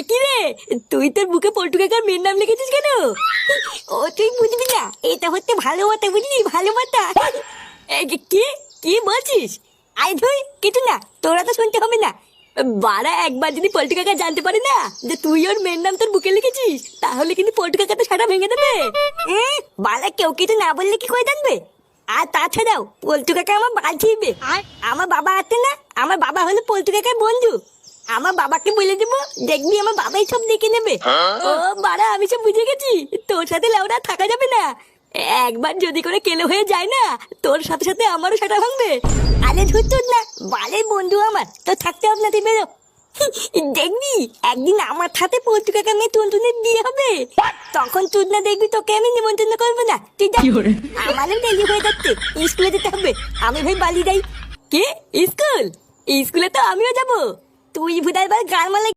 কি রে, তুই তোর বুকে পল্টু কাকার মেয়ের নাম লিখেছিস কেন? ও তুই বুঝবি না, এটা হচ্ছে ভালো কথা, বুঝলি? ভালো কথা। কি কি বলছিস? আই ধুই কিছু না, তোরা তো শুনতে হবে না। বাড়া, একবার যদি পল্টু কাকা জানতে পারে না যে তুই ওর মেয়ের নাম তোর বুকে লিখেছিস, তাহলে কিন্তু পল্টু কাকা তো সারা ভেঙে দেবে। বাড়া, কেউ কিছু না বললে কি করে জানবে? আর তাছাড়াও পল্টু কাকা আমার বাল ছিড়বে। আমার বাবা আছে না, আমার বাবা হলো পল্টু কাকার বন্ধু। আমার বাবাকে বলে দেবো, দেখবি আমার বাবাই সব দেখে নেবে। ও বাড়া, আমি সব বুঝে গেছি, তোর সাথে লেওড়া থাকা যাবে না। একবার যদি করে কেলো হয়ে যায় না, তোর সাথে সাথে আমারও সেটা ভাঙবে। আরে ধুর না, বালের বন্ধু আমার, তো থাকতে হবে না, তুই বেরো। দেখবি একদিন আমার সাথে পল্টু কাকা মেয়ে টুনটুনের বিয়ে হবে, তখন তুই না দেখবি তোকে আমি নিমন্ত্রণ করবো না। তুই যা, আমারও দেরি হয়ে যাচ্ছে, স্কুলে যেতে হবে। আমি ভাই বালি যাই। কে? স্কুল? স্কুলে তো আমিও যাবো। তুই ভুদার বার গান মালা